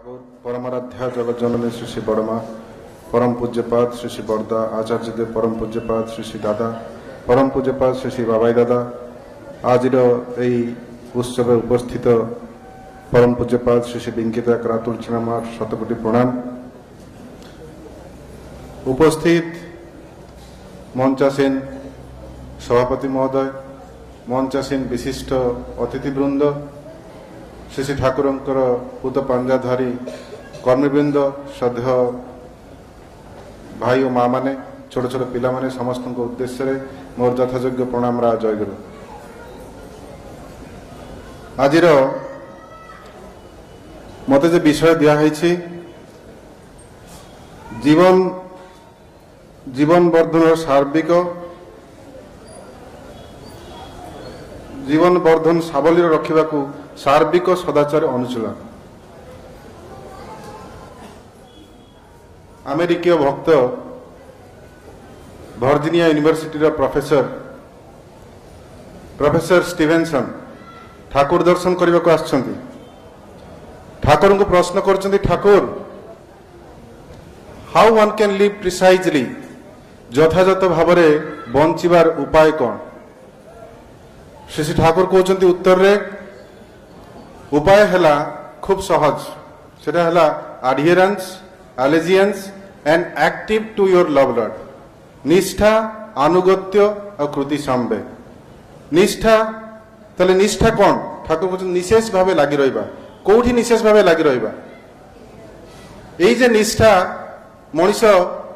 ठाकुर परमाराध्या जगत जननी श्री श्री बड़मा परम पूज्यपाद श्री श्री बरदा आचार्य देव परम पूज्यपाद श्री श्री दादा परम पूज्यपाद श्री श्री बाबाई दादा आज उत्सव उपस्थित परम पूज्यपाद श्री श्री बिंकिता करातुल छिनामार शतकोटी प्रणाम। उपस्थित मंचासीन सभापति महोदय मंचासीन विशिष्ट अतिथिवृंद श्री श्री ठाकुर पूत पांजाधारी कर्मीवृंद श्रद्धेय भाई और माँ मैंने छोट छोट पिला माने समस्त उद्देश्य मोर यथायोग्य प्रणाम रा जयगुरु। आज मत जो विषय दिखाई जीवन जीवन वर्धन सार्विक जीवन वर्धन सावली रखा सार्विक सदाचार अनुशीलन। अमेरिकीय भक्त Virginia university professor Stevenson Thakur दर्शन करने को आसछंती। ठाकुर को प्रश्न कर Thakur how one can live precisely यथायथ भाव में बंचार उपाय कौन। श्री श्री ठाकुर कहते उत्तर रे उपाय है खूब सहज सेटा है adherence allegiance and active to your love lord निष्ठा अनुगत्य और कृति संवेग। निष्ठा ताले निष्ठा कौन ठाकुर कहते निशेष भाव लगी रहा कौटी निशेष भाव लगी रहा यही जे निष्ठा मनीष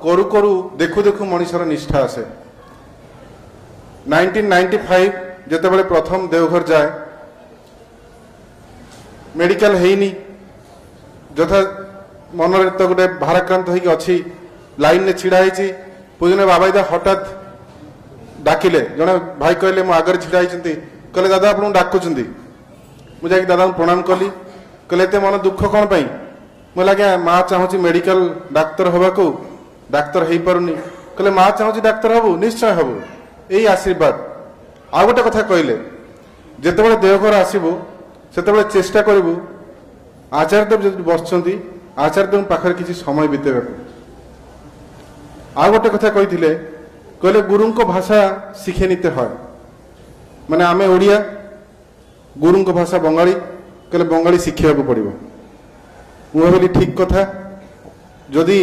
करू करू देखु देखु मनीषर निष्ठा आसे। 1995 जिते प्रथम देवघर जाए मेडिकल हेनी यथा मन तो गोटे भाराक्रांत होगी अच्छी लाइन में छिड़ा पूजन बाबाईदा हठात डाकिले जड़े भाई कहले मो आगे छिड़ा कहले दादा आपको डाकुंट मुझे दादा प्रणाम कली कहले एत मन दुख कौन पाई मुझे आज्ञा माँ चाहूँगी मेडिकल डाक्तर हवा को डाक्तर हो पारुनी कहले माँ चाहूँगी डाक्तर हबू निश्चय हबू यही आशीर्वाद। आ गोटे कथा कहले जिते देवघर आसबू से चेष्टा करू आचार्यदेव जो बस आचार्यदेव पाखे किसी समय बीतेगा। आ गोटे कथा कही कहले गुरु को भाषा शिखे नीते है माने आमे ओडिया गुरु को भाषा बंगाली कहले बंगाली शिखा पड़ो। मुझे भाई ठीक कथा जदि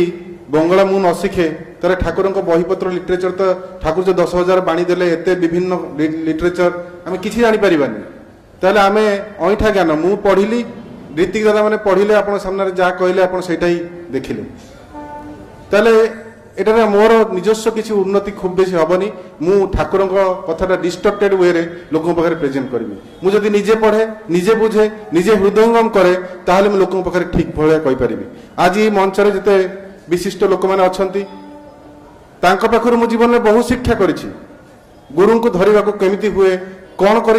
बंगला मु न शिखे तेरे ठाकुर बहीपत्र लिटरेचर तो ठाकुर जो 10,000 बाणी देले एते विभिन्न लिटरेचर आम कि जापर ताले आम अईठा ज्ञान मु पढ़िली ऋतिक दादा मैंने पढ़िले आप सामने जहाँ कहले आप ही देखिले ताले एटार मोर निजस्व किसी उन्नति खूब बेसी हेनी मु ठाकुर कथा डिस्टर्टेड वे लोक पाखे प्रेजेंट करी मुझे निजे पढ़े निजे बुझे निजे हृदयंगम करे ताहले मु लोक पाखे ठीक भाया कहीपरि। आज ये मंचर जिते विशिष्ट लोक मैंने अच्छा पाखु मु जीवन में बहुत शिक्षा करी गुरु को धरने को केमिति हुए कौन कर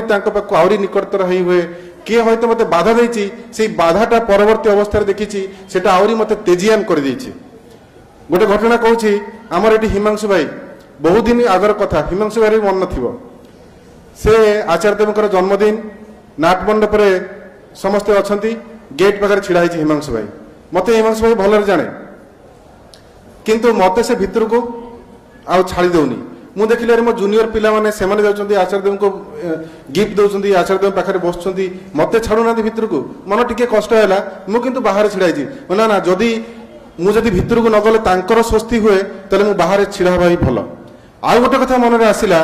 आहरी निकटतर हुए किए हयत मत बाधा देती से बाधाटा परवर्ती अवस्था देखी से आहरी मत तेजियान कर गोटे घटना कहूँ आमर ये हिमांशु भाई बहुत दिन आगर कथा हिमांशु भाई मन न से आचार्यदेव जन्मदिन नाट मंडप समस्ते अच्छा गेट पाखे छिड़ा हिमांशु भाई मत हिमांशु भाई भल जाने किंतु मत से भितर को आ छाड़ी दौनी मु देखिले मो जूनियर पिला माने से आचार्यदेव को गिफ्ट दौरान आचार्यदेव पाखे बस मत छाड़ूना भितर को मन टिके कष्ट है मुझे बाहर छिड़ाई ना ना जदि मुझे भितर को न गले तांकर स्वस्ति हुए तेल मु बाहर छिड़ा हवा ही भल। आउ गोटे कथा मन में आसला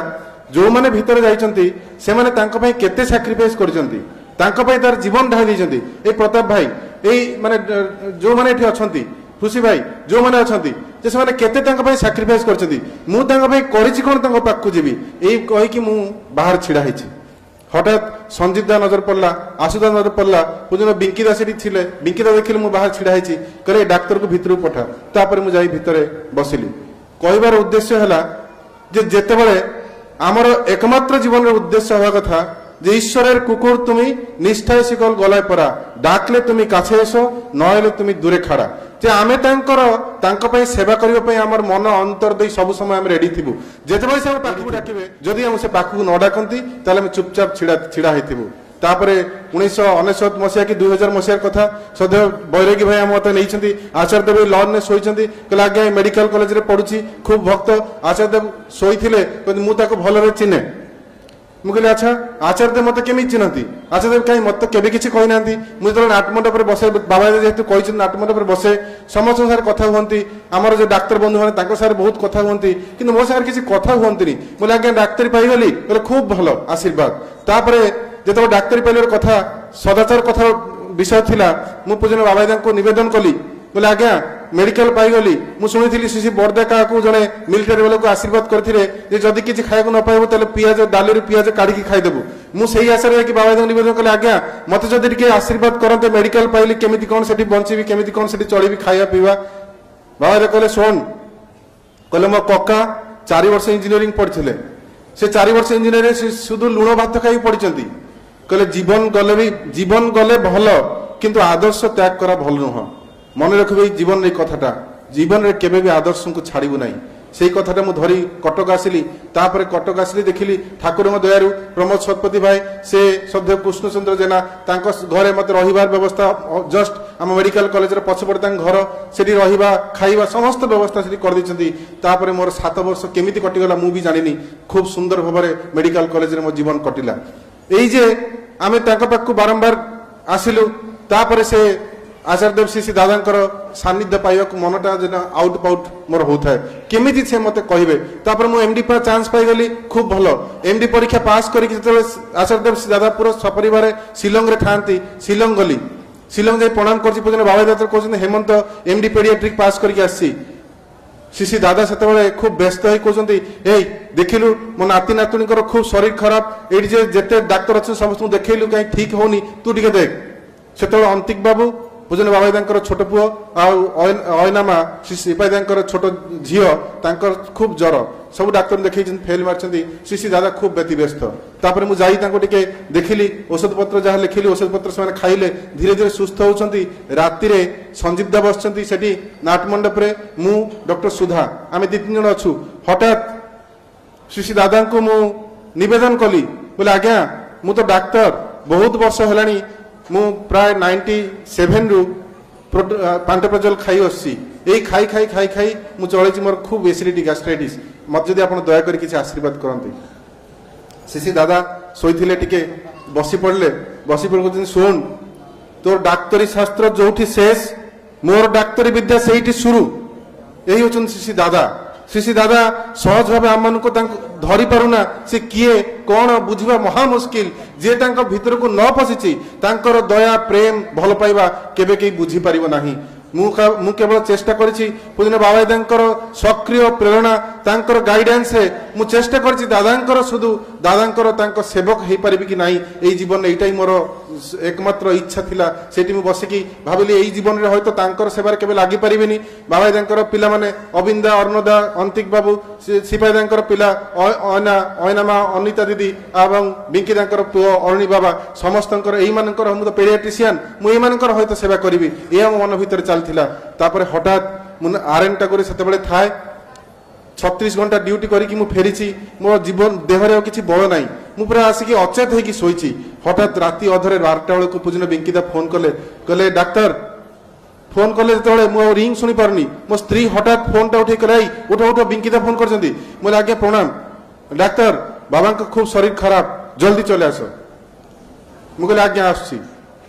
जो मैंने भितर जाइछंती से माने तांको पई केते सैक्रिफाइस करछंती तांको पई तार जीवन ढाई देइछंती। ए प्रताप भाई ए माने जो माने एठी अछंती खुशी भाई जो मैंने अच्छा जे से केते सैक्रिफाइस करछंती मु तांको पई करिछि कोन तांको पाखु जीवी एई कहि कि मु बाहर छिड़ा हिछि। हठात संजीव दा नजर पड़ला आशुदा नजर पड़ला पूजन बिंकिदा से थिले बिंकिदा देखिले मु बाहर छिड़ा हिछि कहले डाक्तर को भितर पठा तापर मु जाई भितर बसिली कहबार उद्देश्य है जे जेते बळे आमर एकमात्र जीवन उद्देश्य हवा कथा जे ईश्वरेर कुकुर तुमी निष्ठाय शिकल गलाय परा डाकले तुमी काछे एसो नहेले तुमी दूरे खाड़ा जे आमे सेवा करने आमर मन अंतर दे सब समय आम रेडी थी जेते से पाखु डाके जदि हम से पाखु न डाकती चुपचाप छिड़ा छिड़ा होइथिबु तापरे 1999 मसीहा कि 2000 मसीहार कथा सदैव बैरागी भाई आम मत नहीं आचार्य देव लॉन ने शोइछंती कहले आज्ञा मेडिकल कॉलेज रे पढुची खूब भक्त आचार्य देव शोइथिले मु ताको भलरे चिने मुझे अच्छा आचार्य देव मत केमी चिन्हती आचार्य देव कहीं मत केबे किछि कहि नांती मुझे नाटमंडप रे बसे बाबा जेहेतु कहि नाटमंडप रे बसे समस्त सार कथा हुंती हमर जो डाक्टर बंधु माने तांको सार बहुत कथा हुंती किंतु मो सार किछि कथा हुंती बोले आज्ञा डाक्टरी पाई गली बोले खूब भलो आशीर्वाद तापरे जेतो डाक्टरी पाइले कथा सदाचार कथा विषय थिला मु पूजन बाबा को निवेदन कली बोले आज्ञा मेडिकल पाई गली मु सुनी श्री बरदा का जड़े मिलिटारी वाला को आशीर्वाद करते जदि किसी खाया न पाइबू तेल पियाज डाली पियाज काढ़ी खाईदेबू मुझे आशा कि बाबा निवेदन कले आज्ञा मत जदि आशीर्वाद करते मेडिकल पाइली केमी कौन से बची केमी कौन से चलि खाया पीवा बाबा कहले शुण कहले मो कका 4 वर्ष इंजीनियरिंग पढ़ते से 4 वर्ष इंजीनियर शुद्ध लुण भात खाई पढ़ी कहले जीवन गले भल किंतु आदर्श त्याग करा भल नुह मन रखिए जीवन कथाटा जीवन रे केबे भी आदर्श को छाड़ू ना से कथाटा मु धरी कटक आसिली तापर कटक आसिली देखिली ठाकुर दयारु प्रमोद शतपथी भाई से श्रद्धेय कृष्णचंद्र जेना घरे मत रहिबार व्यवस्था जस्ट आम मेडिकल कॉलेज रे पछपटे घर सेठी रहिबा खाइबा समस्त व्यवस्था सेठी कर दैछंती तापर मोर 7 वर्ष केमिति कटिगला मु भी जानिनी खूब सुंदर भाबरे मेडिकल कॉलेज रे मो जीवन कटिला एई जे आमे तांका पाखु बारंबार आसिलु तापर से आचार्य देव श्री दादा सानिध्य पाइबा मनटा जेना आउट पाउट मोर होता है केमिति से मते कहबे तापर मु एमडी पर चांस पाई गली खूब भलो एमडी परीक्षा पास करिक जते आचार्य देव श्री दादा पूरा सपरिवार शिलंग रे थांती शिलंग गली शिलंग जे प्रणाम करछि पूजन बाबा दादा कहछन हेमंत एमडी पेडियाट्रिक पास करिक आसी श्री दादा सेते खूब व्यस्त होई कहछन्ती ए देखिलु मो नाती नातुनीकर खूब शरीर खराब एडी जे जते डॉक्टर अछि समस्त देखैलु कहीं ठीक होनी तू टिके देख सेते अंतिक बाबू पूजन बाबा छोट पुओ आयनामा श्री सिपाही छोट झील खूब ज्वर सब डाक्तर देखे फेल मार्च श्री दादा खूब व्यतिव्यस्त तापर मुझे जाई देखिली औषध पत्र जहाँ लिखिली औषध पत्र से खाइले धीरे धीरे सुस्थ होती राति संजीव दा बस नाटमंडप मु डॉक्टर सुधा आम 2-3 जन अच्छु हठात श्री दादा को मु निवेदन कली बोले आज्ञा मु तो डाक्तर बहुत वर्ष है मु प्राय 97 रु पांटप्रजल खाई आसी खाई खाई खाई खाई मु चलि मोर खूब एसिडिटी गैस्ट्राइटिस मत जदि आप दया कर किसी आशीर्वाद करते श्री दादा शोइथिले टिके बसी पड़े शुण तोर डाक्तरी शास्त्र जोठी शेष मोर डाक्तरी विद्या से शुरू यही होचन श्री दादा सहज भाव आम को धरी पारुना से किए कौन बुझा महा मुस्किल जे भीतर को न पशिची दया प्रेम भल पाइबा केबे कहीं बुझी पारिबो नाही मु केवल चेष्टा करिछि पूजन बाबा दादांकर सक्रिय प्रेरणा तांकर गाइडेंस रे मु चेष्टा करिछि दादांकर सुधु दादांकर तांको सेवक हेई परिबि कि नाही एई जीवन एटाई मोर एकमात्र इच्छा थिला सेठी मु बसिकी भाबिली एई जीवन रे होयतो तांकर सेवार केबे लागि परिबिनी बाबा दादांकर पिला माने अबिंदा अर्णदा अंतिक बाबू सिपाही दादांकर पिला अयनामा अनिता दीदी एवं बिंकी दादांकर पुओ अरुणी बाबा समस्तंकर एई मानकर मु तो पेडियाट्रिशियन मु एई मानकर होयतो सेवा करिबि ए हम मन भीतर चलथिला तापर हठात मु आरएन टाकुरी सेतेबेले थाए 36 घंटा ड्यूटी करिकी मु फेरिछि मो जीवन देहरे किछि बळ नाही मु पूरा आसिकी अचेत होइकी सोइछि हठात राति अधरे 12टा बेलू पूजन बिंकीदा फोन कले डाक्टर फोन कले जेतेबेले मु रिंग सुनी पारनी मो स्त्री हठात फोनटा उठे कराई उठो बिंकीदा फोन करछंती मोले आज्ञा प्रणाम डाक्टर बाबा को खूब शरीर खराब जल्दी चले आसो मु कहले आज्ञा आसी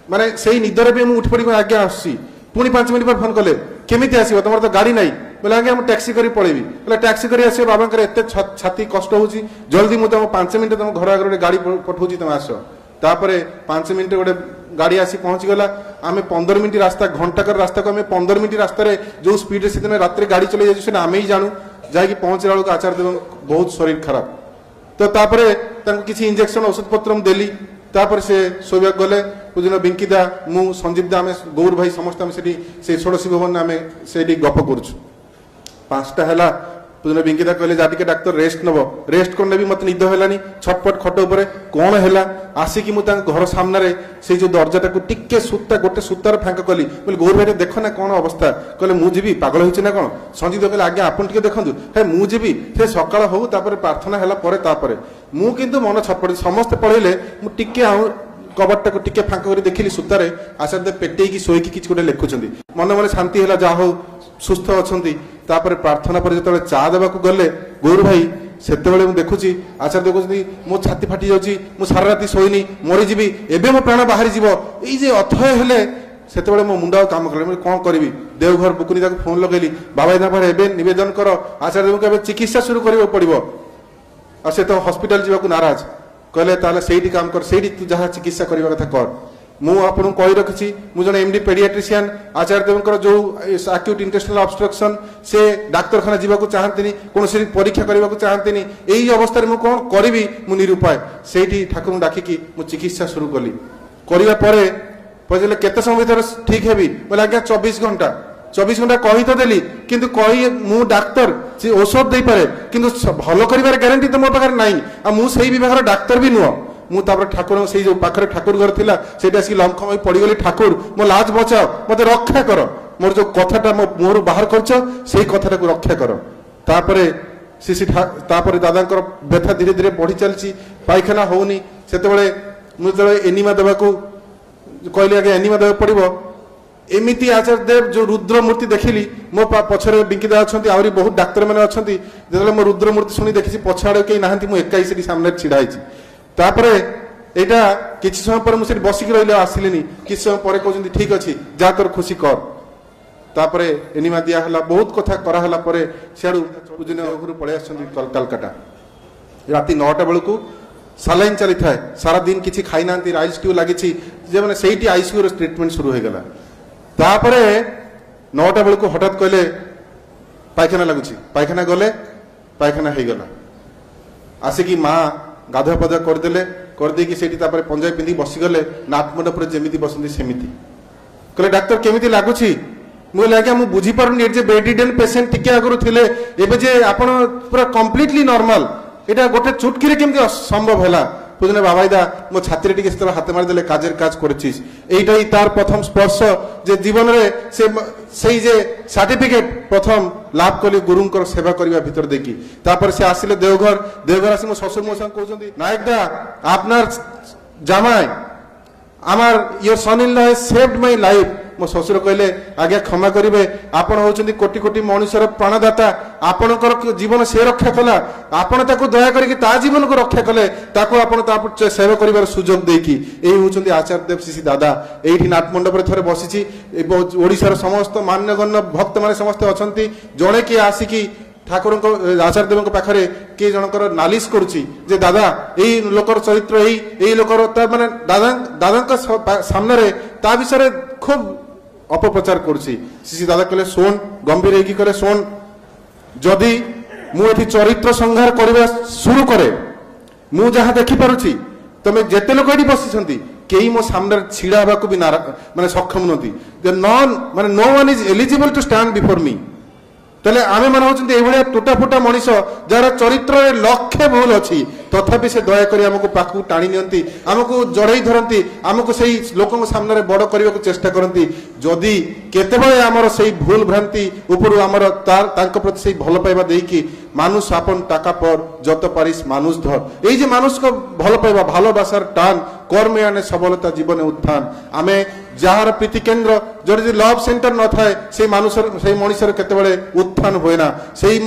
माने सेही निदरे भी मु उठ पड़ी आज्ञा आसी पुणी 5 मिनट पर फोन कले केमिति आसीबो तुमर तो गाड़ी नाही बोले आज्ञा हम टैक्सी करी पळेबी बोले टैक्सी करी आसीबो बाबा एते छाती कष्ट होची जल्दी मु तुम 5 मिनट तुम घर आगे गाड़ी पठौची तुम आसो तापरे 5 मिनट गोटे गाड़ी आसी पहुंची गला आमे 15 मिनट रास्ता घंटाकर रास्ता को आमे 15 मिनट रास्ता रे जो स्पीड से दिन रात गाड़ी चले जाय से आमे ही जानू जाई पहुंचला बेलू आचार्य देव बहुत शरीर खराब तो तापरे किसी इंजेक्शन औषध पत्र देली तापर से शोभा गले पूजन बिंकीदा मु संजीव दा आमे गौर भाई समस्त आमे से षोड़शी भवन आमे सेठी गप करूछु 5टा हैला पूजन बिंकीदा कहले जा टिके डाक्टर रेस्ट नबो रेस्ट करने भी मत निद हेलानी छटपट खट ऊपर कौन हैला आसिकी मु घर सामने रे से जो दरजाटा को टिके सूता गोटे सूतार फांक कली बोले गौर भाई देख ना कौन अवस्था कहले मु जीवी पागल होइछ ना कौन संजीव कहले आज्ञा आपन टिके देखंतु हे मु जीवी से सकाळ हो तापर प्रार्थना हैला परे तापर मु किंतु मन छटपट समस्त पळैले मु टिके कबटा को टिके फांक कर देखिली सूतारे आचार्य देव पेटेकी शोईकी किसी गोटे लिखुंट मन मन शांति है जहा हो सुस्थ अच्छा प्रार्थना पर जो चा देवाक गले गौर भाई से देखुची आचार्य देव कहते मो छाती फाटी जाऊँगी मुझे सारा राति शोनी मरीजी एवं मो प्राण बाहरी जीव ये अथय हेले से मो मुंड काम कले कौन करी देवघर बुकुनी फोन लगेली बाबा पाखे एवं नवेदन कर आचार्य देव को चिकित्सा शुरू करने पड़ो आ से तो हॉस्पिटल जावाक नाराज कहले ताले सेठी काम कर सेठी तू जहाँ चिकित्सा करने कथा कर मु आपन कही रखी मुझे एमडी पेडियाट्रिशियन आचार्य देव जो एक्यूट इंटेस्टाइनल ऑब्स्ट्रक्शन से डाक्तरखाना जावाक चाहती कौन परीक्षा करने को चाहती यही अवस्था मुझे कौन करी मु निरुपाय से ठाकुर डाकिकी मु चिकित्सा शुरू कली करने पचारे केते समय भर ठीक है बोले आज्ञा 24 घंटा कही तो देली किंतु कही मु डाक्तर से औषध दे पारे किंतु भल कर ग्यारंटी तो मो पाखे नाई आ मु सही विभाग डाक्तर भी नुह मुझे ठाकुर से जो पाखे ठाकुर घर था से लमखम पड़गली ठाकुर मो लाज बचाओ मत रक्षा कर मोर जो कथाटा मो मुहर बाहर कर कथाटा को रक्षा कर तापर दादा व्यथा धीरे धीरे बढ़ी चलती पायखाना होनी से मुझे एनिमा देवा कहली आगे एनिमा देवा पड़ो एमती आचार्य देव जो रुद्र मूर्ति देखिली मो पछरे बिंकिदा अच्छा आहरी बहुत डाक्तर मैंने अच्छा जो मो रुद्र मूर्ति शुणी देखी पछाड़े कहीं ना मुझे एकाई से सामने छिड़ा यहाँ किसी समय पर मुझे बसिक रही आसिली किसी समय पर कहते ठीक अच्छे जा तोर खुशी कर तापर एनिमा दिहला बहुत कथा कराला सियाड़ू पूजन पलि कलकाता राति 9टा बेलू सालाइन चली थाए सारा दिन किसी खाई ना आईसीयू लगी मैंने से आईसीयू ट्रिटमेंट शुरू हो गला तापर 9टा बेलू हठात कहले पायखाना लगुच पायखाना गले पायखाना हो गला आसिकी माँ गाधुआ पाधुआ करदे करदेकी से पंजाबी पिंधि बसीगले नाथमंडप जमी बसती सेमती कहले डाक्तर केमी लगुच मुझे आज्ञा मुझे बुझीपारे बेड पेसेंट टिके आगुरी थे एवं आप पूरा कम्प्लीटली नॉर्मल यहाँ गोटे चुटकी केमती संभव है पूजने बाबाईदा मो छाती टे हाथ मारिदे काजर काज कर तार प्रथम स्पर्श जे जीवन में से सर्टिफिकेट प्रथम लाभ कली गुरु सेवा करने भीतर देखी तापर से आसिले देवघर आसी मो ससुर मो संग कहते नायक दा आपनार जामाई आमार your son in law saved my life मो ससुर कहले आज्ञा क्षमा करेंगे आपण होचंदी कोटि कोटि मनुष्यर प्राणदाता आपणकर जीवन से रक्षा कला आपण ताको दया करके ता जीवन को रक्षा कले ताको आपण ता सेवा करिवार सुजोग देकी एही होचंदी आचार्य देव शिशी दादा एठी नाटमंडप रे थरे बसिची ओडिसार समस्त मान्यगण्य भक्त माने समस्त अछंती जणे के आसिकी ठाकुर आचार्य देव पाखे किए जनकर नालिश करुच्ची जे दादा यही लोकर चरित्र यही लोकर माने दादा सामने ता विषय खूब अपप्रचार करुच्ची शिशी दादा कहले शोन गंभीर होगी कहले शोन जदि मुझे चरित्र संहार करने शुरू करे मु जहाँ देखिपारुची तमें जिते लोक ये बसी कई मो सामने छिड़ा हवा भी माने सक्षम नुहति नॉन माने no one is eligible to stand before me तेल आम मैंने होती टूटा फुटा मनीष जार चरित्र लक्ष्य भूल अच्छी तथापि से दयाक आमको पाखक टाणी नियंती आमको जड़े धरती आमको से लोक सामने बड़ करने को चेष्टा करती जदि केतेबेले आमर से भूल भ्रांति उपरू आमर प्रति से भल पाइबा देकी मानुष आपन टाका पर जत पारिस मानुष धर ये मानुष को भल पाइबा भालोबासार टान कर्मे आने सबलता जीवन उत्थान आमे जार प्रीति केन्द्र जो लव सेंटर न थाए से मनुष्य केतेबेले उत्थान हुए ना से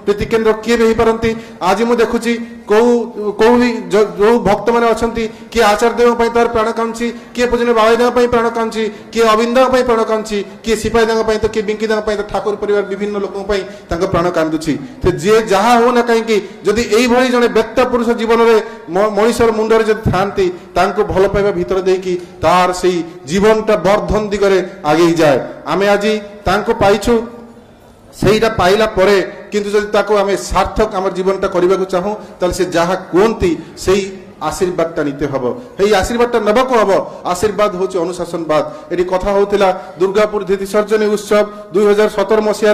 प्रीति केन्द्र किए भी पारती आज मुझे देखुची कौ भी जो भक्त मैंने अच्छा किए आचार्य देव तार प्राण कांची किए पूजने बाबाई देव प्राण कांची किए अविंद देव प्राण कांची किए सिपाही देव तो किए बिंकी देव ठाकुर परिवार विभिन्न लोकों प्राण कांदुची जे जहाँ हो ना कहीं जदि यही जड़े व्यक्त पुरुष जीवन में मनीषर मुंडर जब था भल पाइबा भीतर देकी तार से जीवनटा वर्धन दिगरे आगे जाए आमे आज पाइछु सेटा पाइला परे किंतु जदि ताको आमे सार्थक आम जीवनटा करने को चाहूँ ताले से जहाँ कहती से आशीर्वादटा नीते हम यही आशीर्वादटा नबाक हम आशीर्वाद हूँ अनुशासनवाद ये कथा होता दुर्गापुर विसर्जन उत्सव 2017 मसीह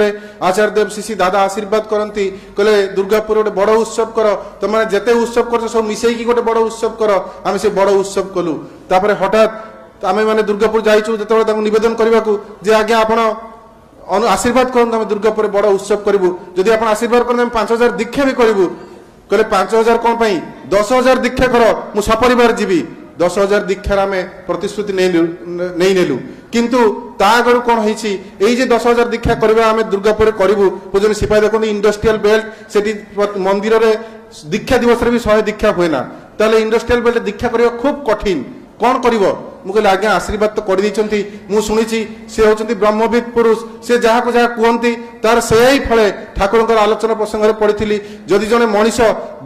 आचार्य देव शिशी दादा आशीर्वाद करती कहले दुर्गापुर गोटे बड़ उत्सव कर तुम मैंने जिते उत्सव कर सब मिसईकी गोटे बड़ उत्सव कर आम से बड़ उत्सव कलु तापर हठात आम मैंने दुर्गापुर जाइचु जो नवेदन करने को जे आज्ञा आपण आशीर्वाद करते आम दुर्गापुर बड़ उत्सव करूँ जदि आप आशीर्वाद करते 5000 दीक्षा भी करूँ कहले 5000 कौन 10,000 दीक्षा कर मु सपरिवार जीवी 10,000 दीक्षार आम प्रतिश्रुति नहीं नेलु किंतु ता आगु कौन होती ये 10,000 दीक्षा करवा आम दुर्गापुर करूँ पूजन सिपाही देखो इंडस्ट्रियल बेल्ट से मंदिर में दीक्षा दिवस भी 100 दीक्षा हुए ना ताले इंडस्ट्रियल बेल्ट दीक्षा करवा खूब कठिन कौन कर मुझे आज्ञा आशीर्वाद तो कर शुणी सी होती ब्रह्मविद पुरुष से जहाँ को जहाँ कहती तार से ही फले ठाकुर आलोचना प्रसंग में पढ़ी जदि जड़े मनीष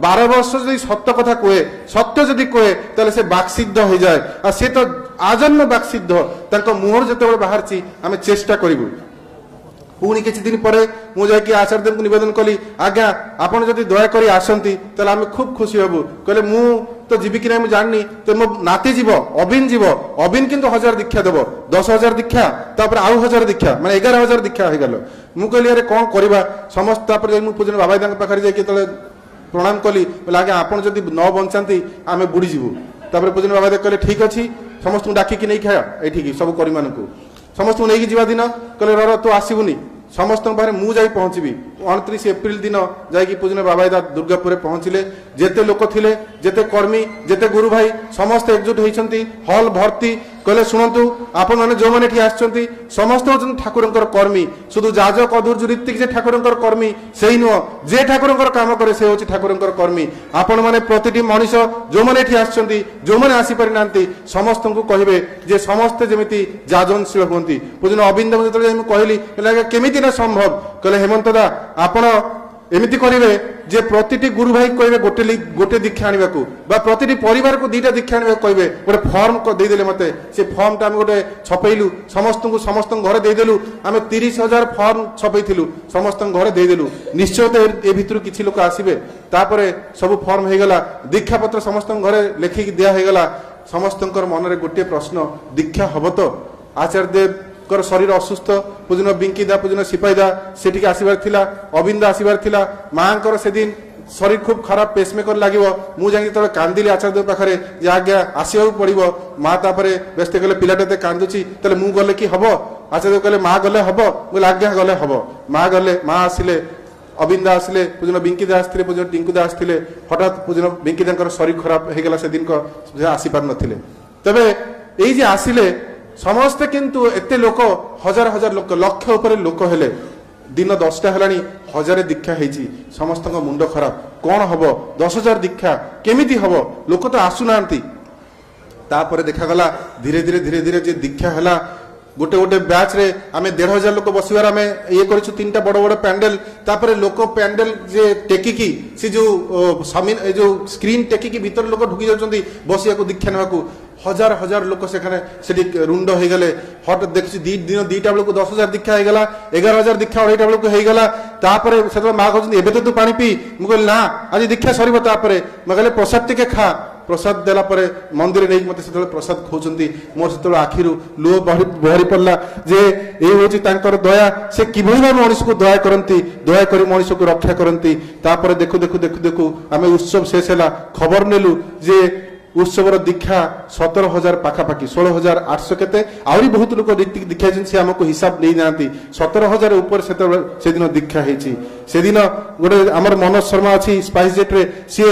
12 वर्ष जब सत्य कथा कहे सत्य जदि कहे ताले से बाक्सिद्ध हो जाए आ सी तो आजन्म बाक्सिद्ध मुहर जो बाहर आम चेष्टा करूँ पुणी किसी दिन पर मुझे आचार्य को निवेदन कली आज्ञा आपड़ जदि दयाकोरी आसती आम खूब खुशी हबू कहले मु तो जीवी कि नहीं जानी तो मो नाती जीव अबिन किंतु 1000 दीक्षा देव 10,000 दीक्षा तापर आउ 1000 दीक्षा माने 11,000 दीक्षा हो गल मु कहली अरे कौन करवा समस्त पूजन बाबा पाखे जाते प्रणाम कली बोले आज्ञा आपड़ जदि न बंचाती आम बुड़ीजु पूजन बाबा कहले ठीक अच्छे समस्त डाकिकी नहीं खाया ये सब करी मान समस्त नहीं जीवा दिन कहले रो तू आसबुनि समस्त पाखे मुझे पहुँची 29 एप्रिल दिन जाकि पूजन बाबा दुर्गापुर पहुँचले जेते लोक थिले जेते कर्मी जेते गुरु भाई समस्त एकजुट होती हॉल भर्ती कहले शुणु आपण मैंने जो मैंने आसछंती समस्त होचन ठाकुरंकर कर्मी शुधु जाजक अधूर्ज ऋत्विक जे ठाकुरंकर कर्मी से नुह जे ठाकुरंकर काम करे से होची ठाकुरंकर कर्मी आपण माने प्रतिटी मनीष जो मैंने आसछंती जो मैंने आसी पारि नांती समस्त को कहिबे जे समस्त जेमिति जाजनशील होंती पूजन अबिंद जो कहली केमिति ना संभव कहले हेमंत दा आपण एमती करेंगे जे प्रतिटी गुरु भाई कहे गोटे दीक्षा आने को प्रतिटी परिवार को 2टा दीक्षा आने कहे गोटे फर्म देदेले मत से फर्म टा गोटे छपेलु समस्त घर देदेलु आम 30,000 फर्म छपेलु समस्त घर देदेलु निश्चय तो ए भितर किसी लोक आसबे तापर सब फर्म हो गला दीक्षा पत्र समस्त घरे लेखिक दिगला समस्त मन में गोटे प्रश्न दीक्षा हम तो आचार्य देव शरीर असुस्थ पूजन बिंकीदा पूजन सिपाहीदा से आसबार थिला अबिंदा आसबार थिला माँ से दिन शरीर खूब खराब पेसमेकर लगे मुझे कांदिली आचार्य पाखे आज्ञा आसवा पड़ो माँ तापर व्यस्त कले पिलाटे कांदुची तेल मु गले कि हम आचार्य कहले माँ गले हम बोले आज्ञा गले हम माँ गले माँ आसिले अबिंदा आसिले पूजन बिंकीदा आसते पूजन टिंकुदा आसते हठात पूजन बिंकीदा शरीर खराब होगा से दिन आसीपार नथिले तबे ये आसिले समस्ते किंतु एते लोक हजार हजार लोक लक्ष उपर लोक हेले दिन 10टा है 1000 दीक्षा होती समस्त मुंड खराब कौन हम 10,000 दीक्षा केमिति हम लोक तो आसुना तापर देखागला धीरे धीरे धीरे धीरे जे दीक्षा है गोटे गोटे बैच रे आम 1,500 लोक बसबार आम ये कर 3टा बड़ बड़ पैंडेल तापर लोक पैंडेल जे टेकिकी से जो जो स्क्रीन टेकिकी भीतर लोक ढुकी जाउछंती बसिया को दीक्षा नेबाकू हजार हजार लोक से रुंड हो गले हट देखी दिन 2टा बेलू 10,000 दीक्षा हो गला 11,000 दीक्षा 2.5टा बेलू हो गला तापर से माँ कहते एबे तो तू पानी पी मुझे ना आज दीक्षा सर तापर मैं कहले प्रसाद टिके खा प्रसाद देला परे मंदिर नहीं मत से प्रसाद खोजती मोर से आखिरू लुह बहरी पड़ला जे ये हूँ दया से किभली मनीष को दया करती दया कर मनीष को रक्षा करती तापर देखु देखु देखु देखु आम उत्सव शेष है खबर नेलु जे उत्सवर दीक्षा 17,000 पाखापाखि 16,800 केते आहरी बहुत लोक दीक्षा से आमको हिसाब नहीं जाती 17,000 ऊपर से दिन दीक्षा से दिन गोटे आमर मनोज शर्मा अच्छी स्पाइस जेट रे सी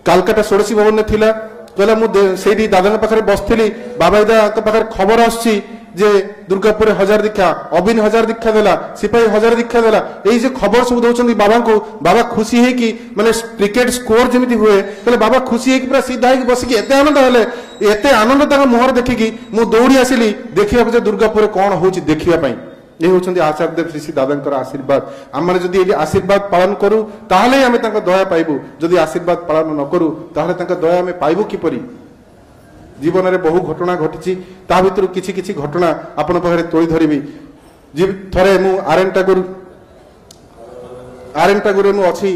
कालकाटा षोड़शी भवन में थिला कहला मुझे दादा पाखे बसती बाबा दादा पाखे खबर आसी जे दुर्गापुर 1000 दीक्षा अबिन 1000 दीक्षा देला सिपाही 1000 दीक्षा देला यही जे खबर सब दौरान बाबा को बाबा खुशी है कि माने क्रिकेट स्कोर जमी हुए कहले बाबा खुशी है कि पूरा सीधा है बसिक एत आनंद हेले एत आनंद मुहर देखिकी मु दौड़ी आसिली देखा दुर्गापुर कौन हो देखा ये होती आचार्य देव श्री श्री दादा आशीर्वाद आम जब आशीर्वाद पालन करूँ ताहले आम दया पाइबू जदि आशीर्वाद पालन न करूँ ताहले दया आम पाइबू किपरि जीवन में बहु घटना घटी ता भर किछि किछि घटना आपण पाखे तोली धरबी थरे मु आर्यन टागुर मु अच्छी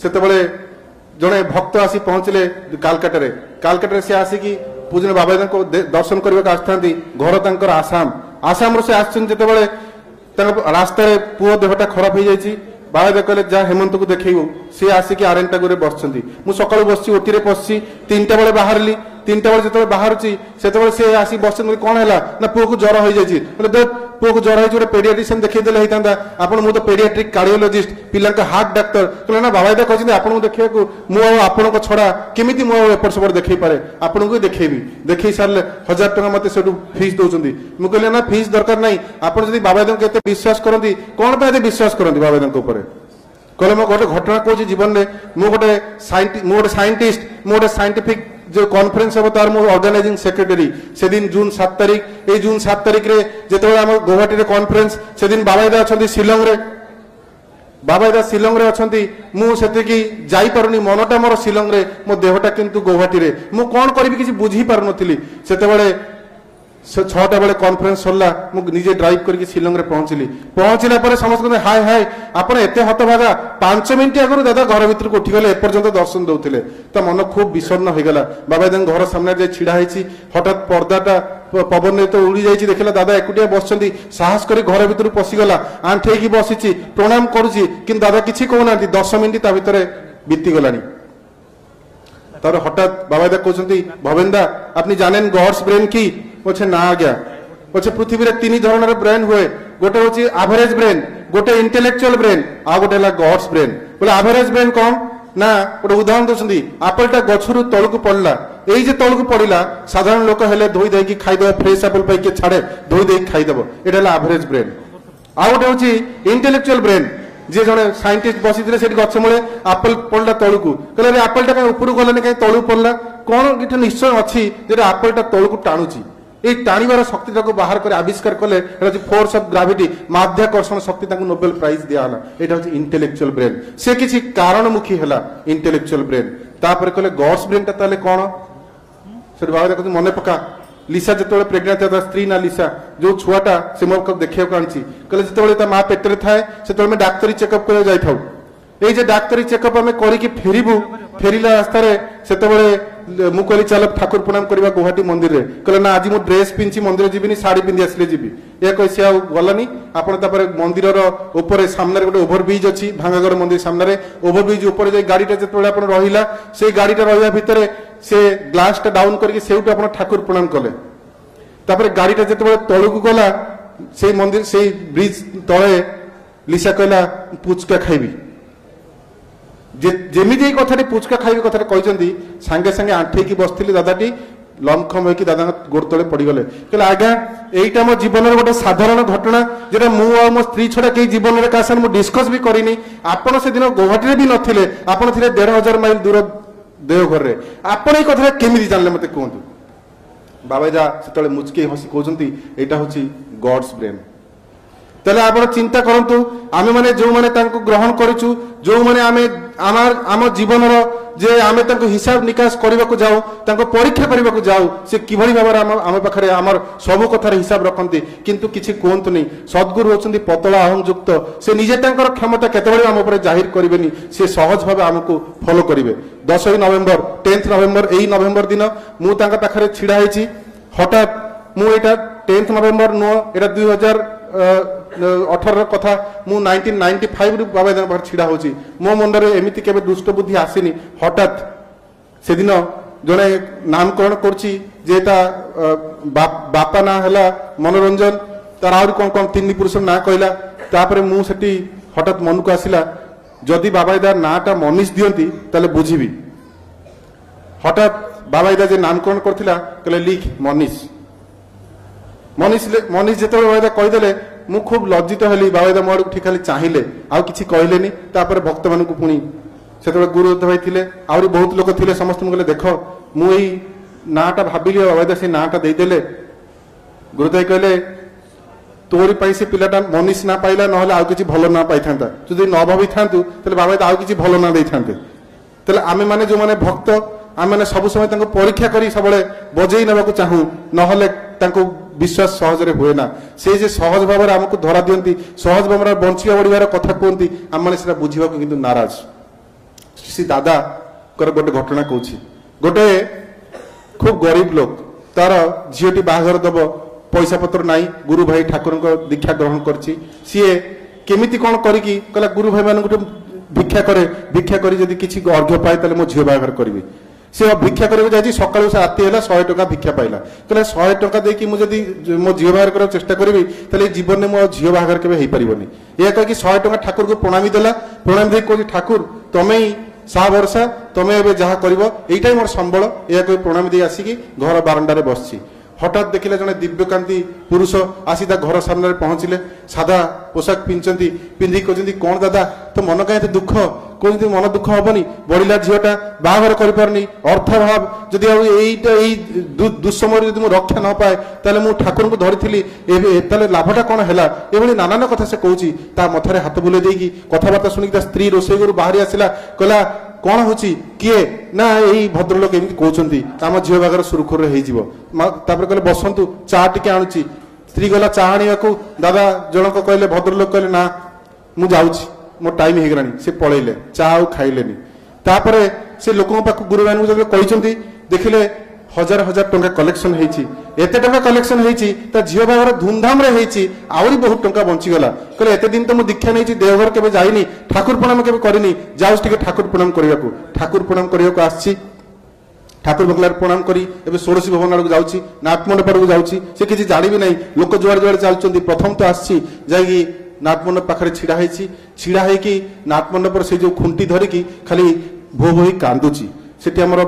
से जड़े भक्त आसी पहुँचले कालकाटा से आसिकी पूजन बाबा को दर्शन करने आसता घर तंकर आसाम से आसते रास्ता पुओ देहटा खराब हो जाए बाबा कहले जा हेमंत को देखू सी आसिक आर्यन टागुर बस मुझे सका बस ओटी पशि 3टा बेले बाहर 3टा बेले जो बाहर से सी आसी बस कौन है ना पुओ को ज्वर हो जाए पुओ को ज्वर हो पेडियाट्रिशियन देखते होता आपन मु तो पेडियाट्रिक कार्डियोलॉजिस्ट पिला हार्ट डाक्तर कहले ना बाबा कहते आपको देखा मुझे को छड़ा केमी मुझे एपट सेपट देखे पारे आपन को देखेबी देखे सारे 1000 टका मत फीस दौरान मुझे कहले ना फीस दरकार नहीं आप बाबा के विश्वास करती कौन पे विश्वास करती बाबा कहले मैं गोटे घटना कहूँ जीवन में मुझे साइंटिस्ट मुझे साइंटिफिक जो कॉन्फ्रेंस हम तार मो ऑर्गेनाइजिंग सेक्रेटरी से दिन जून 7 तारीख ये जून 7 तारीख रे जिते आम गुवाहाटी कॉन्फ्रेंस से दिन बाबाईदा अच्छा शिलंग रे बाबाईदा शिलंग रे अच्छा मुझे जाई पारुनी मनटा मोर शिलंग रे मो देहटा किंतु गुवाहाटी रे मु कौन करी किसी बुझी पार नी से 6टा बेले कॉन्फ्रेंस सरला मुझे ड्राइव करके शिलंग रे पहुंचला पर समस्त हाय हाय आप एत हतभागा 5 मिनिट आगु दादा घर भर को उठीगले एपर्यंत दर्शन दौले तो मन खूब विषन्न होगला बाबा घर सामने छिड़ा हठात पर्दाटा पवन तो उड़ी जाइए देखला दादा एकुटिया बस साहस कर घर भर पशिगला आंठे बसी प्रणाम करुच्ची कि दादा किसी कहना 10 मिनिट ता भितर बीतीगला तार हठात बाबा कहते भवेंदा अपनी जाने गॉड्स ब्रेन की पछे ना आ गया पछे पृथ्वी रे 3 धरणर ब्रेन हुए गोटे होची एवरेज ब्रेन गोटे इंटेलेक्चुअल ब्रेन आ गोटे ला गॉड्स ब्रेन बोले एवरेज ब्रेन कौन ना गोटे उदाहरण दउछंदी एप्पलटा गछरु तळकु पड़ला एई जे तळकु पड़िला साधारण लोक हेले धोई देकी खाइ दे फ्रेश एप्पल पाई के छाड़े धोई देकी खाइ देबो एटा ला एवरेज ब्रेन आ गोटे होची इंटेलेक्चुअल ब्रेन जे जने साइंटिस्ट बसी थिले सेठी गछ मूले एप्पल पड़ला तळकु कहले एप्पलटा का ऊपर गलने काई तळु पड़ला कोन इठे निश्चय अछि जे एप्पलटा तळकु टाणुची ये टाणीबार शक्ति बाहर कर आविष्कार कले फोर्स ऑफ ग्रेविटी माध्याकर्षण शक्ति नोबेल प्राइज दिया यहाँ इंटेलेक्चुअल ब्रेन से किसी कारणमुखी है इंटेलेक्चुअल ब्रेन तापर कहले गॉड्स ब्रेन टा ताले कौन से बाबा कहते मन पका लिसा जो प्रेग्नेंट था स्त्री ना लिसा जो छुआटा से मो देखा आनी कहले जो माँ पेटर थाए से डाक्तरी चेकअप कर जाऊ ये डाक्तरी चेकअप आम करके फेरबू फेरला रास्तार से मु कहली चल ठाकुर प्रणाम करवा गुवाहाटी मंदिर रे कहले ना आज मु ड्रेस पिंची मंदिर जीविनी साड़ी पिंधि आसले जीवी या कही सी गलानी आपड़ मंदिर ऊपर सामने गोटे ओभरब्रिज अच्छी भांगागर मंदिर सामने ओभरब्रिज ऊपर जो गाड़ीटा जो रहा से गाड़ीटा रहा भितर से ग्लास टा डाउन करके सेउटू आप ठाकुर प्रणाम कले तापर गाड़ीटा जो तलू गला से मंदिर से ब्रिज तले लिसा कहला पुचका खाइबी जेमी कथा पुचका खाइबी कथा कहते सांगे सांगे आंठे बसती दादाटी लमखम होगी दादा गोड़ तले पड़गले कहले आज्ञा यहीटा मो जीवन गोटे साधारण घटना जो मो स्त्री छड़ा कई जीवन में क्या डिस्कस भी करनी आपड़ से दिन गुवाहाटी भी नथिले आपड़ थे 1500 माइल दूर देवघर में आपड़ ये कथा केमी जानले मत कहतु बाबा जा से मुचके हसी कहते यहाँ हूँ गॉड्स ब्रेन तेल आप चिंता करूँ आम मैंने जो मैंने ग्रहण करूँ जो मैंने आम जीवन जे आम हिसाब निकास करने को जाऊ परीक्षा करने को जाऊ से किभली भाव आम पाखे आम सब कथार हिसाब रखती किंतु किसी कहतु नहीं सद्गुरु होती पतला अहंयुक्त से निजे क्षमता केतबे आम उपर जाहिर करेनि से सहज भाव आमको फॉलो करेंगे 10 नवेम्बर 10 नवेम्बर यही नवेम्बर दिन मुझे पाखे छिड़ा हठात मुझा 10 नवेम्बर नुह यहाँ 2018 कथा मु 1995 रु बाबा दान पर छिड़ा होची मो मंडरे एमिति केबे दुष्ट बुद्धि आसीनी हठात से दिन जने नामकरण करची जेता बापा ना हला मनोरंजन तार आउर कोन कोन तीन पुरुष ना कहला तापरे मु सेठी हठात मन को आसिला जदि बाबा दार नाटा मनीष दियंती ताले बुझीबी हठात बाबा दा जे नामकरण करथिला कहले लिख मनीष मनीष मनीष जेते बाबा कहिदेले मु खूब लज्जित हली बाबा मो ठीक खाली चाहिए आउ किसी कहले तापर भक्त मान पुणी से गुरुदेव भाई थे आहरी बहुत लोग थे समस्त कहले देख मुई नाटा भाविली बाबा से नाटा देदेले गुरुदेव कहले तोरी पाई से पिलाटा मनीष ना पाइला ना आउ किसी भल ना पाई था जो न भावी था बाबा आउ किसी भल ना दे था आम मैंने जो मैंने भक्त आम मैंने सब समय परीक्षा कर सब बजे ना चाहूँ ना विश्वास सहज हुए ना से जे सहज भाव आमको धरा दियंती सहज भाव बंचिया बढ़िया कथा कहती आम मैंने बुझा किंतु नाराज श्री दादा गोटे घटना कहूँ गोटे खूब गरीब लोक तार झीटी बाहर दब पैसा पत्र नाई गुरु भाई ठाकुर दीक्षा ग्रहण करछि सीए केमिति कौन करी गुरु भाई मान भिक्षा करे भिक्षा कर किसी अर्घ्य पाए मो झील बाहर करी से भिक्षा करके जाइए सकाल से राति है 100 टका भिक्षा पाइला कहले 100 टका देकी मुझे मो झील बाहर कर चेष्टा करी तेल जीवन में मो झील बाहर के हो पारनि यह कह 100 टका ठाकुर को प्रणामी देला प्रणामी दे कह ठाकुर तुम ही सा भरसा तुम ए जहाँ कर यही मोर संबल यह कह प्रणामी दे आसिकी घर बारंडार बसची हठात देखिले जने दिव्यकांति पुरुष आसी घर सामने पहुंचले सादा पोशाक पिंधि कहते कौन दादा तो मन कहीं दुख कहते मन दुख हेनी बढ़ला झीटा बाहर करनी अर्थाभाव जदि यही दुस्समय जब मुझे रक्षा न पाए ताले मु ठाकुर को धरी लाभटा कौन है ये नाना कथा से कहूँ मथारे हाथ बुले देकी कथबार्ता शुणिक स्त्री रोषे घर बाहरी आसला कहला कौन हो किए ना यही भद्रलोक एमती कहते आम झील बागर सुरुखुर कहले बसंतु चा टिके आणुची स्त्री गला चा आने दादा जनक कहले भद्रलोक कहले ना मु जाऊँगी मो टाइम हो गलानी से पलैले चा आउ खाइलेनी तापरे से लोकों पाख गुरु भाई जब कहते देखिले हजार हजार टंका कलेक्शन होती एते टंका कलेक्शन होती झील बागर धूमधाम रे होती आहरी बहुत टंका बंचीगला कहले एते दिन तो मुझे दीक्षा नहीं देवघर केबे जाइनी ठाकुर प्रणाम केबे करिनी जाउस टिके ठाकुर प्रणाम करने को ठाकुर प्रणाम करने को आसी ठाकुर बंगलार प्रणाम करी एबे षोडशी भवन आड़ जाऊँगी नाथमंडप आड़ जाऊँगी से किसी जानी भी नहीं लोक जुआड़े जुआड़े चलती प्रथम तो आसी जाकि नाथमंडप पाखे छिड़ा होगी नाथमंडप से जो खुंटी धरिकी खाली भो भो कांदुची से आमर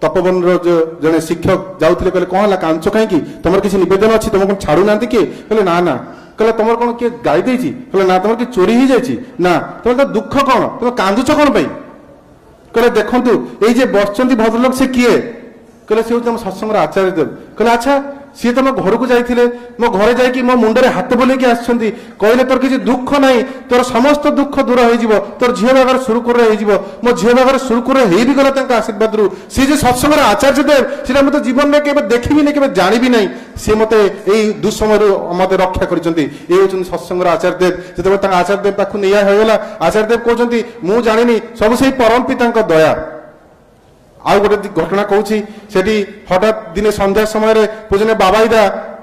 तपोवन जो जड़े शिक्षक जाते कहले कौन है कांच कहीं तुम किसी नवेदन अच्छी तुम कौन छाड़ू ना किए कहले ना ना कहले तुम कौन किए गाई देती कहले ना तुम कि चोरी ही जाइए ना तुम तो दुख कौन तुम कांदुच कौन पाई कहले देखु ये बसचंती भद्रलोक से किए कहले से तुम सत्संग आचार्य देव कहले अच्छा सी तुम घर को जाइए मो घरे जाकि मो मुंडे हाथ बोलेकी आसछंती कहले तोर किसी दुख नहीं तोर समस्त दुख दूर हो तोर झील बागर सुरुखुर मो झील बागर सुरुखुर हो भी गला आशीर्वाद रू सी जो सत्संग आचार्य देव सीटा मत जीवन में केवल देखी नहीं केवल जानी भी नहीं सी मत यही दुस्समय मत रक्षा कर सत्संग आचार्य देव जो आचार्य देव पाख नहीं होगा आचार्य देव कहते मुझे जानी सब से परम पिता दया आउ गोटे घटना कहूँ हठात दिने संध्या समय पूजने बाबाईदा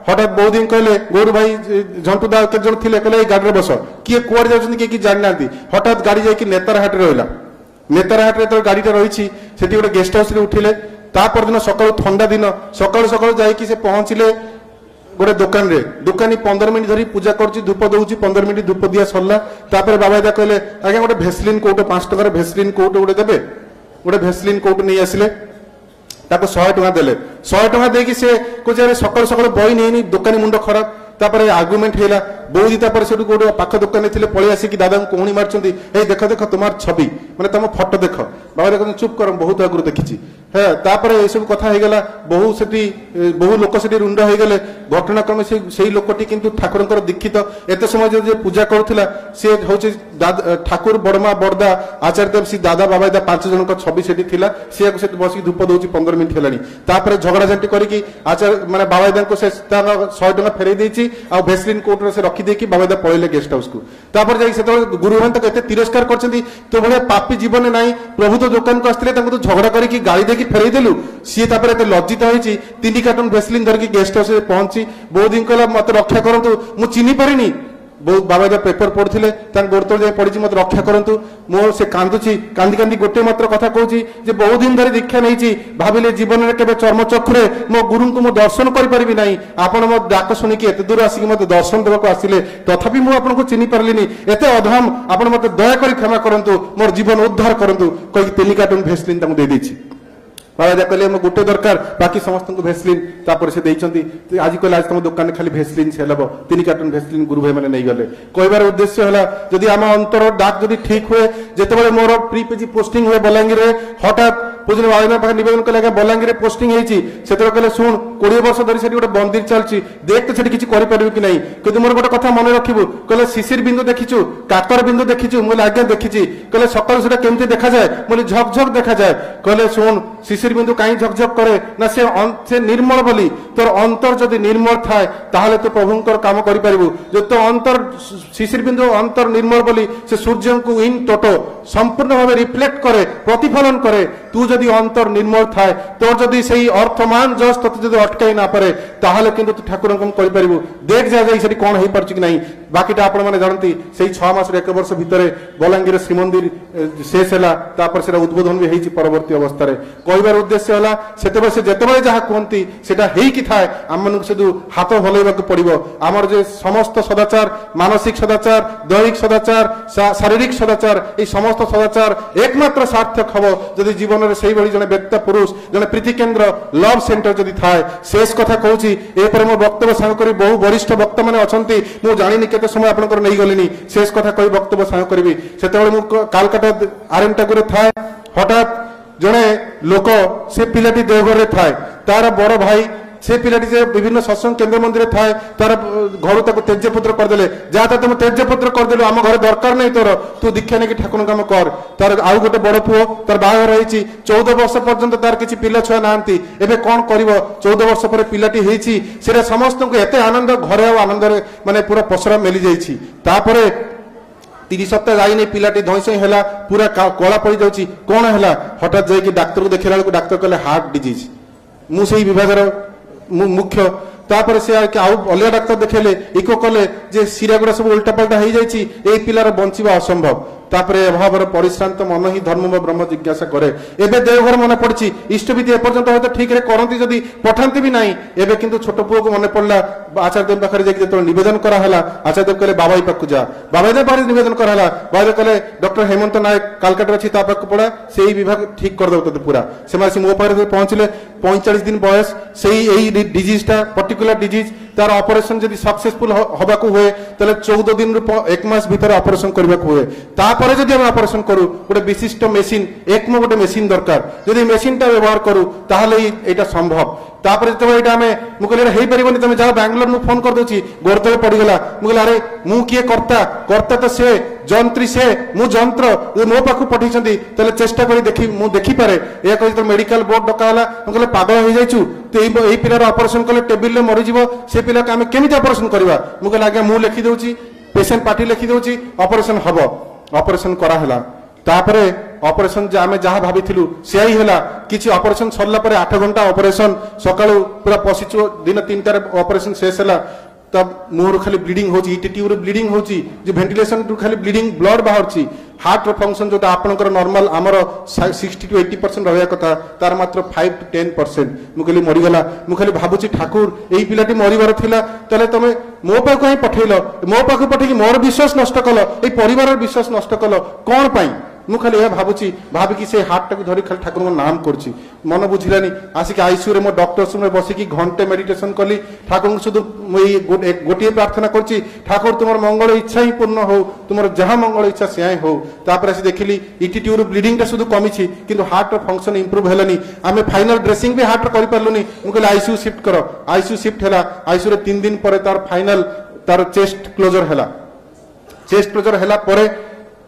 हठात बहुत दिन कहले गौर भाई झंटू दा के जन थिले कहले गाड़ी बस किए कुआड़े जाउछन किए जानि नांती हठात गाड़ी जाकि नेतारहाट रहिला नेतारहाट रे तो गाड़ीटा रही गोटे गेस्ट हाउस रे उठिले तापर दिन सकाळु ठंडा दिन सकाळु सकाळु जाकि से पहुंचले गोटे दुकान रे दुकानी 15 मिनिट धरी पूजा कर धूप दौर 15 मिनिट धूप दिया सरला बाबाईदा कहले आज्ञा गोटे भेसलिन कोट 5 टकर भेसलिन कोट गोटे देबे गोटे भेसलिन कोट नहीं आसिले 100 टका देले 100 टका देकी से कुछ सकाल सकाल बही नहीं दुकानी मुंड खराब तापर आर्गुमेंट है बोधी तापर से गोटे पाख दुकान थे पलि आसिक दादा को कोणी मार्चंती ए देख देख तुम्हार छवि माने तुम फोटो देख बाबा देख चुप कर बहुत आगु देखी है तापर ये सब कथा हो गला बहु से बहु लोक से रुंड हो गले घटनाक्रमे से लोकटी किंतु ठाकुर दीक्षित एत समय जो पूजा करुला सी हूँ ठाकुर बड़मा बड़दा आचार्य देव सी दादा बाबा 5 जन छवि से सी बस धूप दौर 15 मिनिट है झगड़ा झांटी करके आचार्य माने बाबा से 100 टका फेरई देती आ भेसलिन कोर्ट से रखीदे बाबा पलैले गेस्ट हाउस को तापर जाके गुरु भाई एत तिरस्कार कर तो भाई पापी जीवन ना प्रभु तो दुकान को आसते तो झगड़ा करके गाड़ी देकी फेरई देलु सी एत लज्जित होती 3 कार्टन भेसलिन धरिकी गेस्ट हाउस पहुंची बहुत दिन कहला मत रक्षा करूँ मुझे चिन्ह पारिनी बहुत बाबा पेपर पढ़ते गोड़ तल जाए पड़ी मत रक्षा करूँ मो से कांदुची कांदी कांदी गोटे मात्र कथा कहूँ बहुत दिन धरी दीक्षा नहीं भाविले जीवन में केवल चर्मचक्षुरे मो गुरु को दर्शन करें ना आपण मो डाक शुणिकी एत दूर आसिक मत दर्शन देवाक आसिले तथापि मुझे चिन्ह पार्ली एत अधम आप मत दयाकोरी क्षमा करूँ मोर जीवन उद्धार करूँ कहीं 3 कार्टन भेसलिन दे देछि बाबा कहले मैं गोटे दरकार बाकी समस्त को भेसलिन से देती आज कहले आज तुम दुकान खाली भेसलिन से लब 3 कार्टन भेसलिन गुरु भाई मैंने नहीं गले कहबार उद्देश्य है जदि आम अंतर डाक जदि ठीक हुए जिते मोर प्री पीजी पोस्टिंग हुए बलांगीर हठात पूजन बाबा पाखे नवेदन कले बलांगीर पोस्टिंग होती कहले शुण 20 वर्ष धरी से गोटे मंदिर चलती देख तो किसी करें कि नहीं कि मोर गोटे कथा मन रखू कहले शिशिर बिंदु देखीचु काकर बिंदु देखीचु मुझे आज्ञा देखी कहले सकाल से केमती देखा जाए मुझे झकझक देखा जाए कहले शुण शिशिर बिंदु कहीं झकझक करे ना से निर्मल बोली तोर अंतर जदि निर्मल थाए ताहले तो प्रभुंकर काम करि परिबु जो तो अंतर शिशिर बिंदु अंतर निर्मल बोली से सूर्य को इन टोटो संपूर्ण भाव रिफ्लेक्ट करे प्रतिफलन करे तू जदि अंतर निर्मल थाए तोर जदि सही अर्थमान जस तते जदि अटकाई ना पारे ताहले किंतु तू ठाकुर काम करि परिबु देख जा जाई सेठी कोन होई परछि कि नहीं बाकीटा आपण माने जानती सेही 6 मास 1 वर्ष भितरे बलांगीर श्रीमंदिर शेष हैला तापर सेटा उद्बोधन भी हेची परवर्ती अवस्था रे कहबार उद्देश्य होला सेतेबे से जेतेबे जहा कहंती सेटा हेई कि थाए आम मन से हाथ भलैबा को पड़िबो आमर जे समस्त सदाचार मानसिक सदाचार दैहिक सदाचार शारीरिक सदाचार ए समस्त सदाचार एकमात्र सार्थक हबो जदि जीवन रे सेही बळी जने व्यक्ति पुरुष जने प्रीति केंद्र लव सेंटर जदि थाए शेष कथा कहूची ए पर मो वक्तव्य सांग करी बहु वरिष्ठ वक्ता माने अछंती मु जानिनी केते समय आपनकर नै गलिनी शेष कथा कहि वक्तव्य सांग करबी सेतेबेले मु कालकाटा आरएम टाकुरे थाए हठात जने लोक से पिलाटी देवघर रे थाए तार बड़ भाई से पिलाटी जे विभिन्न सत्संग केंद्र मंदिर थाए तार घर ताको तेजपत्र करदेले जाता तुम तेजपत्र करदेलो आम घर दरकार नहीं तोर तू दीक्षा नहीं ठाकुर काम कर तार आउ गोटे बड़ पुओ तार बाहर रही 14 वर्ष पर्यंत तार किसी पिला छुआ नांती एबे कौन करिवो 14 वर्ष पर पिलाटी हेची सेरा समस्त को एते आनंद घरे आनंद माने पूरा पसरा मेली जाईची तापरे 30 सप्ताह जाइने पिलाटी धईसई हैला पूरा कला पड़ जाउची कोन हैला हठात जाई कि डाक्टर को देखिला को डाक्टर कहले हार्ट डिजीज मु सेही विभाग मुख्य तापर से आउ अलग डाक्तर देखेले इको कले जे सिरागुड़ा सब उल्टा पल्टा हो जाइए यही पिलार बंचवा असंभव तापरे अभाव परिश्रांत मन ही धर्म ब्रह्म जिज्ञासा करे एबे देवघर मन पड़ी इष्टविधि एपर्यंत हयतो ठीक रे करंती जदी पठांती भी नहीं एबे किंतु छोट पुओ को मन पड़ला आचार्य देव पाखरे जाके जतो निवेदन करा हला आचार्य देव कहले बाबाई पाखु जा बाबाई देव पाखरे निवेदन करा हला बाबाई कहले डॉक्टर हेमंत नायक कालकाटा अछि ता पाखु पड़ा सेही विभाग ठीक कर दउत पूरा से मासी मो पाखरे पहुंचले 45 दिन बयस सेही एही डिजीजटा पर्टिकुलर डिजीज तार ऑपरेशन जदी सक्सेसफुल होबा को हुए तले 14 दिन रु 1 मास भीतर ऑपरेशन करबा को हुए तापर जदी हम ऑपरेशन करू गोटे विशिष्ट मेसिन एकमो गोटे मेसिन दरकार जदी मेसिन ता व्यवहार करू ताहले एटा संभव तापर जब एटा हमें मु कहले हेई परिबनी तमे जा बैंगलोर मु फोन कर दोची गोरतले पड़ी गेला मु कहले अरे मु किए करता करता तो से जंत्री से मु जंत्र मो पाखु पठी छंती तले चेष्टा करी देखि मु देखि पारे ए कहि तो मेडिकल बोर्ड डकाला मु कहले पागल हो जाइछु तो एई पिलार ऑपरेशन कले टेबल ले मरि जीवो से पिला के हमें केमिति ऑपरेशन करबा मु कहले आगे मु लिखि दोची पेशेंट पार्टी लिखि दोची ऑपरेशन हबो ऑपरेशन करा हला तापरे ऑपरेशन जे आमे जहा भाबिथिलु सेही हला किछि ऑपरेशन सरला परे 8 घंटा ऑपरेशन सकाळु पूरा पसिचो दिन 3 रे ऑपरेशन शेष हला तब मोर खाली ब्लीडिंग होची टिट्यूर ब्लीडिंग होची जे वेंटिलेशन टू खाली ब्लीडिंग ब्लड बाहरची हार्ट रो फंक्शन जोटा आपनकर नॉर्मल हमर 60 to 80% रहया कथा तार मात्र 5 to 10% मु कहली मरि गला मु खाली भाबुची ठाकुर एई पिलाटी मरिवार थिला तले तमे मो पाखु कहीं पठेलो मो पाखु पठेकी मोर विश्वास नष्ट कलो एई परिवार विश्वास नष्ट कलो कोन पई मु खाली ए भाबुची भाबिकी से हार्ट टाकु धरी खाली ठाकुर नाम करची मन बुझिलानी आसिक आईसीयू रे मो डॉक्टर्स में बसिकी घंटे मेडिटेशन कली ठाकुर शुद्ध गोटे प्रार्थना करची ठाकुर तुमर मंगल इच्छा ही पूर्ण हो तुमर जहां मंगल इच्छा से हो तापर से देखिली इटिट्यूर ब्लीडिंग टा शुद्ध कमी छी किंतु हार्ट रो फंक्शन इंप्रूव हेलानी आमे फाइनल ड्रेसिंग भी हार्ट कर पारलुनी मु कहले आईसीयू शिफ्ट करो आईसीयू शिफ्ट हैला आईसीयू रे 3 दिन परे तार फाइनल तार चेस्ट क्लोजर हैला चेस्ट क्लोजर हैला परे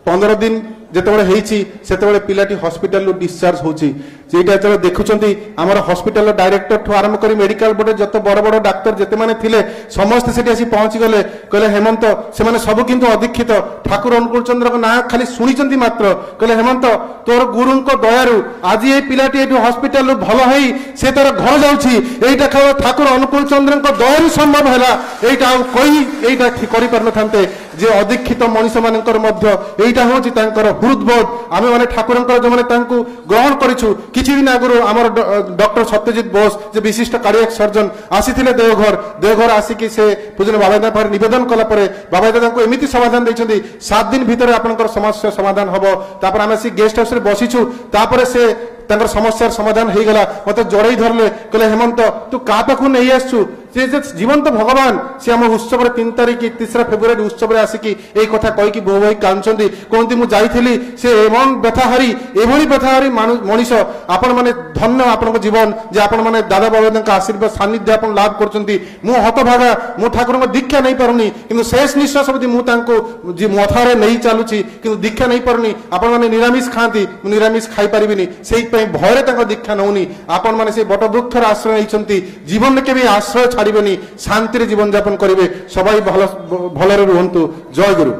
15 दिन जेतेबेले हेची सेतेबेले पिलाटी हॉस्पिटल लो डिस्चार्ज होची जेटा जब देखुचंती हमर हॉस्पिटल डायरेक्टर ठु आरंभ करी मेडिकल बोर्ड जत बड़ बड़ डाक्टर जते माने थिले समस्त सेठी आसी पहुंची गले कहले हेमंत से माने सब किंतु अधीक्षित ठाकुर अनुकूल चंद्र को ना खाली सुनिचंती मात्र कहले हेमंत तोर गुरुन को दयारु आज ए पिलाटी एठु हॉस्पिटल भलो हेई से तोर घर जाउची एटा खाव ठाकुर अनुकूल चंद्र को दयारु संभव हैला एटा कोई एटा करि परन थांते जे अधीक्षित मनीष मानकर मध्य एटा होची तांकर हृदबोध आमे माने ठाकुरंकर जो माने तांकु ग्रहण करिछु किछि दिन आगुरु हमर डॉक्टर सत्यजित बोस जे विशिष्ट कार्डियक सर्जन आसीथिले देवघर आसिकी से पूजन बाबादा पर निवेदन कला परे बाबादा तांको एमिति समाधान दैछन्ती 7 दिन भीतर आपनकर समस्या समाधान हबो तापर आमे सी गेस्ट हाउस रे बसिछु तापर से तांकर समस्यार समाधान हो गला मते जड़ई धरले कहले हेमंत तू का पाखु नहीं आसछु जे जीवंत भगवान से हम उत्सव 3 तारिख 3 फेब्रुआरी उत्सव आसिकी ए कथा कहि कि बहु भाई कांचंदी कोंती मु जाईथिली से एमन व्यथाहारी एभली व्यथाहारी मनीष आपण माने धन्य आपण जीवन जे आपण माने दादा बाबा आशीर्वाद सानिध्य आपण लाभ करचंती मु हतभागा मु ठाकुर को दीक्षा नहीं पारुनी किंतु शेष निश्वास अवधि मु तांको जे मथारे नहीं चालुची किंतु दीक्षा नहीं पारुनी आपण माने निरामिष खांती मु निरामिष खाई परिबिनी सेहि पई भयरे तांको दीक्षा नउनी आपण माने से बट वृक्षर आश्रय नैचंती जीवन में केबे आश्रय छाड़िबेनी शांति रे जीवन यापन करिवे सबाई भलरे रुहंतु जय गुरु।